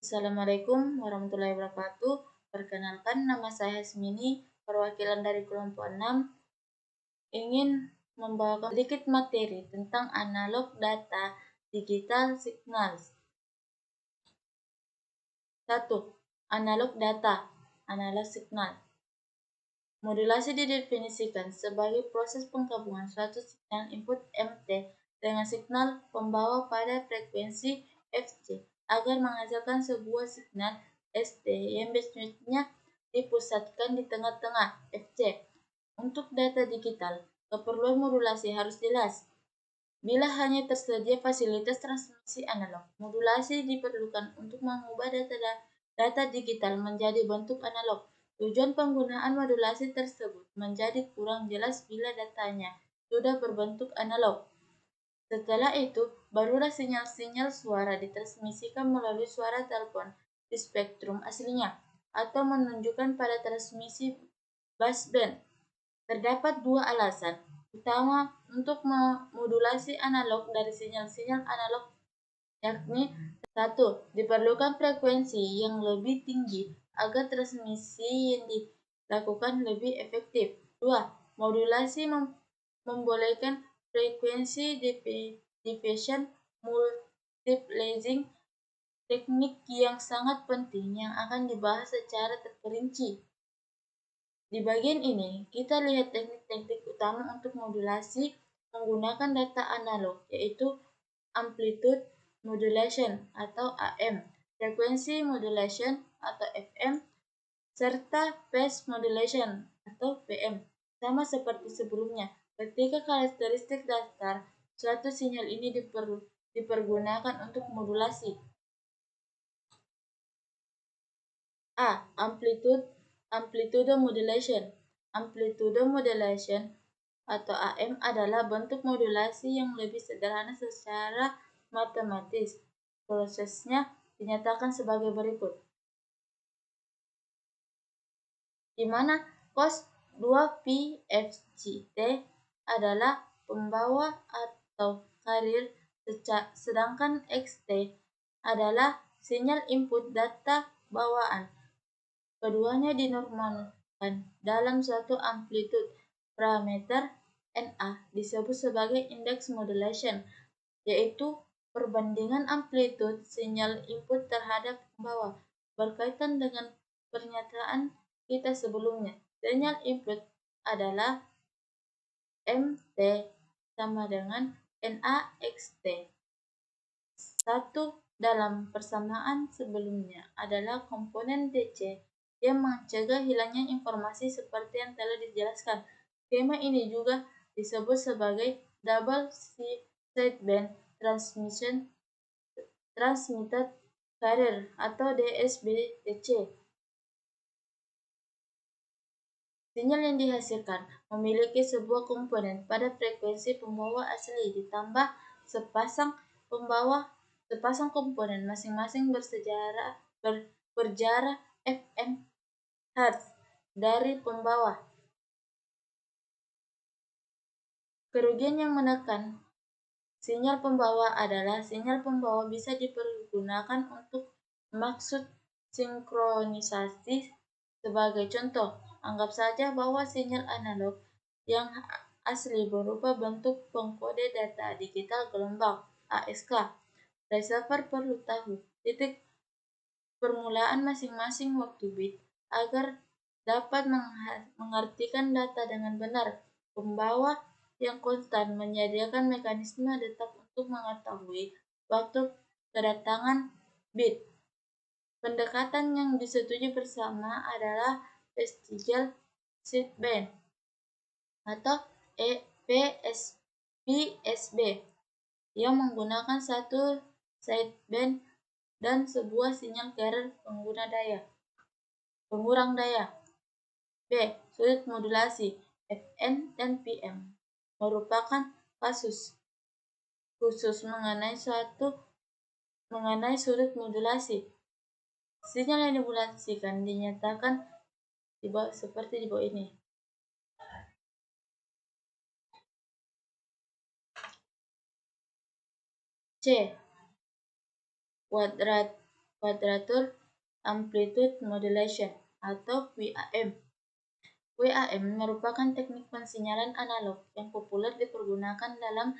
Assalamualaikum warahmatullahi wabarakatuh. Perkenalkan, nama saya Hasmini, perwakilan dari kelompok 6, ingin membawakan sedikit materi tentang analog data digital signals. 1. Analog data, analog signal. Modulasi didefinisikan sebagai proses penggabungan suatu signal input MT dengan signal pembawa pada frekuensi Fc agar menghasilkan sebuah signal St yang bandwidth-nya dipusatkan di tengah-tengah Fc. Untuk data digital, keperluan modulasi harus jelas. Bila hanya tersedia fasilitas transmisi analog, modulasi diperlukan untuk mengubah data digital menjadi bentuk analog. Tujuan penggunaan modulasi tersebut menjadi kurang jelas bila datanya sudah berbentuk analog. Setelah itu, barulah sinyal-sinyal suara ditransmisikan melalui suara telepon di spektrum aslinya, atau menunjukkan pada transmisi baseband. Terdapat dua alasan utama untuk memodulasi analog dari sinyal-sinyal analog, yakni 1. Diperlukan frekuensi yang lebih tinggi agar transmisi yang dilakukan lebih efektif. 2. Modulasi membolehkan frekuensi division multiplexing, teknik yang sangat penting yang akan dibahas secara terperinci. Di bagian ini, kita lihat teknik-teknik utama untuk modulasi menggunakan data analog, yaitu amplitude modulation atau AM, frequency modulation atau FM, serta phase modulation atau PM. Sama seperti sebelumnya, ketika karakteristik dasar suatu sinyal ini dipergunakan untuk modulasi. A. Amplitude modulation. Amplitude modulation atau AM adalah bentuk modulasi yang lebih sederhana secara matematis. Prosesnya dinyatakan sebagai berikut, di mana cos 2pi Fct adalah pembawa atau carrier, sedangkan Xt adalah sinyal input data bawaan. Keduanya dinormalkan dalam suatu amplitude. Parameter Na disebut sebagai indeks modulation, yaitu perbandingan amplitude sinyal input terhadap pembawa. Berkaitan dengan pernyataan kita sebelumnya, sinyal input adalah Mt sama dengan Naxt. Satu dalam persamaan sebelumnya adalah komponen DC yang mencegah hilangnya informasi seperti yang telah dijelaskan. Skema ini juga disebut sebagai double sideband transmitted carrier atau DSBTC. Sinyal yang dihasilkan memiliki sebuah komponen pada frekuensi pembawa asli ditambah sepasang komponen masing-masing berjarak Fm Hz dari pembawa. Kerugian yang menekan sinyal pembawa adalah sinyal pembawa bisa dipergunakan untuk maksud sinkronisasi. Sebagai contoh, anggap saja bahwa sinyal analog yang asli berupa bentuk pengkode data digital gelombang ASK. Receiver perlu tahu titik permulaan masing-masing waktu bit agar dapat mengartikan data dengan benar. Pembawa yang konstan menyediakan mekanisme detak untuk mengetahui waktu kedatangan bit. Pendekatan yang disetujui bersama adalah vestigial sideband atau PSB yang menggunakan satu sideband dan sebuah sinyal carrier pengurang daya. B. Sudut modulasi Fn dan Pm merupakan kasus khusus mengenai sudut modulasi. Sinyal yang dimodulasikan dinyatakan seperti di bawah ini. C. Quadrature Amplitude Modulation atau QAM. QAM merupakan teknik pensinyalan analog yang populer dipergunakan dalam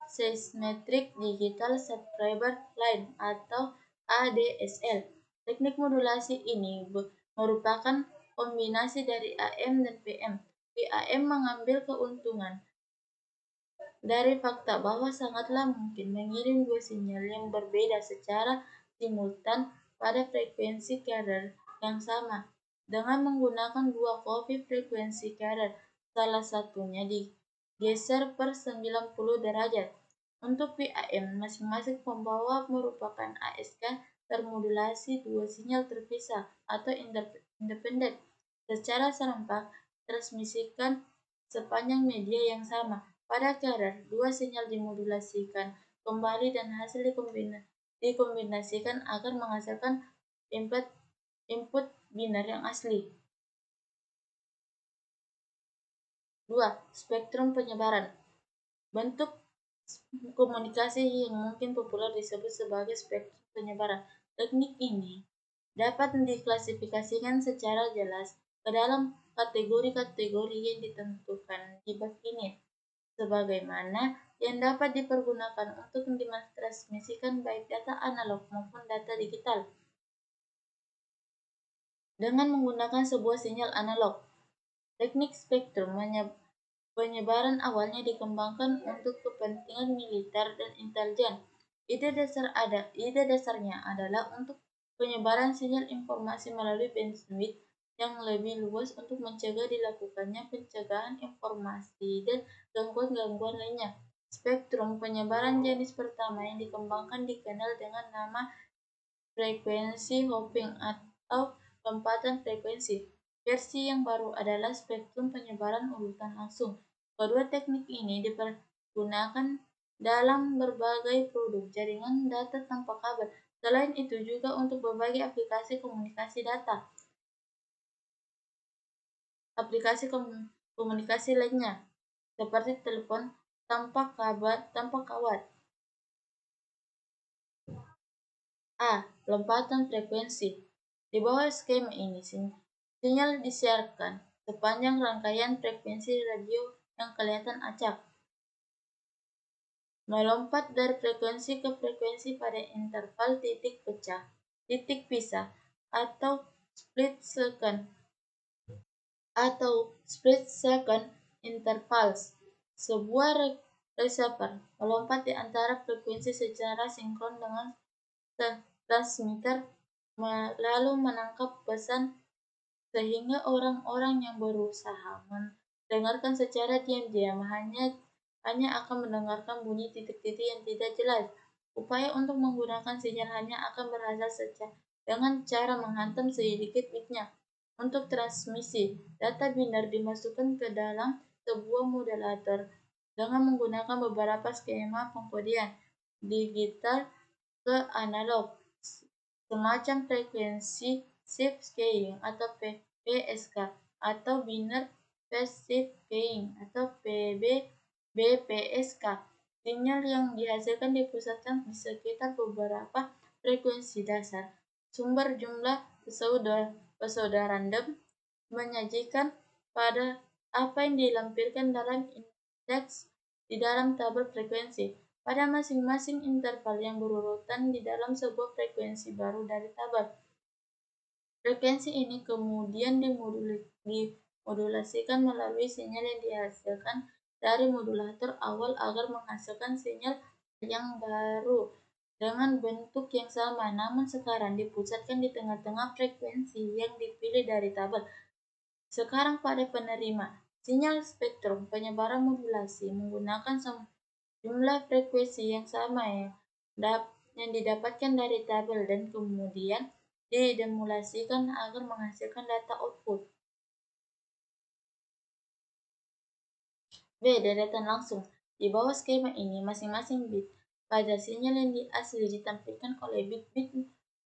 Seismic Digital Subscriber Line atau ADSL. Teknik modulasi ini merupakan kombinasi dari AM dan PM. QAM mengambil keuntungan dari fakta bahwa sangatlah mungkin mengirim dua sinyal yang berbeda secara simultan pada frekuensi carrier yang sama dengan menggunakan dua kopi frekuensi carrier, salah satunya digeser per 90 derajat. Untuk PAM, masing-masing pembawa merupakan ASK termodulasi dua sinyal terpisah atau independen secara serempak transmisikan sepanjang media yang sama. Pada carrier, dua sinyal dimodulasikan kembali dan hasil dikombinasikan agar menghasilkan input input biner yang asli. 2. Spektrum penyebaran. Bentuk komunikasi yang mungkin populer disebut sebagai spektrum penyebaran. Teknik ini dapat diklasifikasikan secara jelas ke dalam kategori-kategori yang ditentukan di bab ini, sebagaimana yang dapat dipergunakan untuk mentransmisikan baik data analog maupun data digital dengan menggunakan sebuah sinyal analog. Teknik spektrum penyebaran awalnya dikembangkan untuk kepentingan militer dan intelijen. Ide dasarnya adalah untuk penyebaran sinyal informasi melalui bandwidth yang lebih luas untuk mencegah dilakukannya pencegahan informasi dan gangguan-gangguan lainnya. Spektrum penyebaran jenis pertama yang dikembangkan dikenal dengan nama frekuensi hopping atau lompatan frekuensi. Versi yang baru adalah spektrum penyebaran urutan langsung. Kedua teknik ini dipergunakan dalam berbagai produk jaringan data tanpa kabel. Selain itu juga untuk berbagai aplikasi komunikasi data. Aplikasi komunikasi lainnya seperti telepon tanpa kawat. A. Lompatan frekuensi. Di bawah skema ini, sinyal disiarkan sepanjang rangkaian frekuensi radio yang kelihatan acak, melompat dari frekuensi ke frekuensi pada interval titik pisah, atau split second intervals. Sebuah receiver melompat di antara frekuensi secara sinkron dengan transmitter lalu menangkap pesan sehingga orang-orang yang berusaha mendengarkan secara diam-diam hanya akan mendengarkan bunyi titik-titik yang tidak jelas. Upaya untuk menggunakan sinyal hanya akan berhasil dengan cara menghantam sedikit bitnya. Untuk transmisi, data biner dimasukkan ke dalam sebuah modulator dengan menggunakan beberapa skema pengkodean digital ke analog, semacam frekuensi shift keying atau PSK atau binary phase shift keying atau BPSK. Sinyal yang dihasilkan dipusatkan di sekitar beberapa frekuensi dasar. Sumber jumlah pseudo random menyajikan pada apa yang dilampirkan dalam indeks di dalam tabel frekuensi pada masing-masing interval yang berurutan di dalam sebuah frekuensi baru dari tabel. Frekuensi ini kemudian dimodulasikan melalui sinyal yang dihasilkan dari modulator awal agar menghasilkan sinyal yang baru dengan bentuk yang sama, namun sekarang dipusatkan di tengah-tengah frekuensi yang dipilih dari tabel. Sekarang pada penerima, sinyal spektrum penyebaran modulasi menggunakan jumlah frekuensi yang sama yang didapatkan dari tabel dan kemudian didemulasikan agar menghasilkan data output. B. Deretan langsung. Di bawah skema ini, masing-masing bit pada sinyal yang asli ditampilkan oleh bit-bit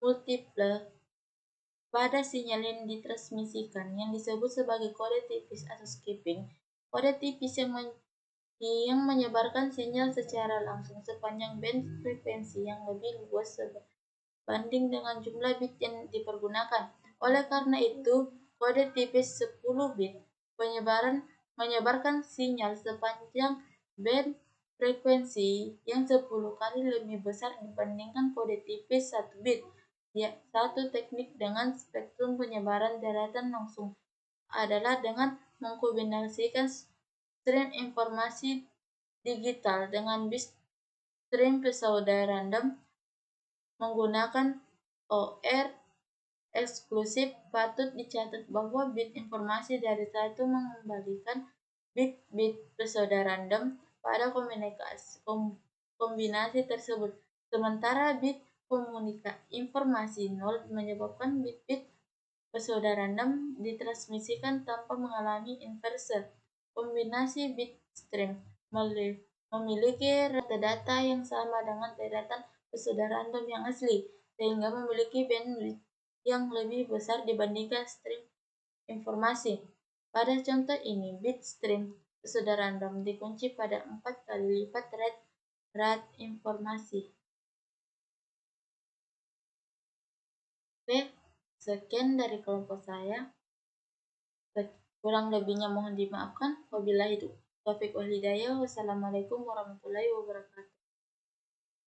multiple pada sinyal yang ditransmisikan yang disebut sebagai kode tipis atau skipping. Kode tipis yang menyebarkan sinyal secara langsung sepanjang band frekuensi yang lebih luas banding dengan jumlah bit yang dipergunakan. Oleh karena itu, kode tipis 10 bit menyebarkan sinyal sepanjang band frekuensi yang 10 kali lebih besar dibandingkan kode tipis 1 bit. Ya, satu teknik dengan spektrum penyebaran deretan langsung adalah dengan mengkombinasikan stream informasi digital dengan bit stream pseudo-random menggunakan OR eksklusif. Patut dicatat bahwa bit informasi dari satu mengembalikan bit-bit pseudo-random pada kombinasi tersebut, sementara bit informasi 0 menyebabkan bit-bit pseudo-random ditransmisikan tanpa mengalami inversi. Kombinasi bit stream memiliki data yang sama dengan deretan pseudo-random yang asli, sehingga memiliki bandwidth yang lebih besar dibandingkan stream informasi. Pada contoh ini, bit stream pseudo-random dikunci pada 4 kali lipat rate informasi. Oke, sekian dari kelompok saya. Kurang lebihnya mohon dimaafkan. Wabillahi taufiq wal hidayah. Wassalamualaikum warahmatullahi wabarakatuh.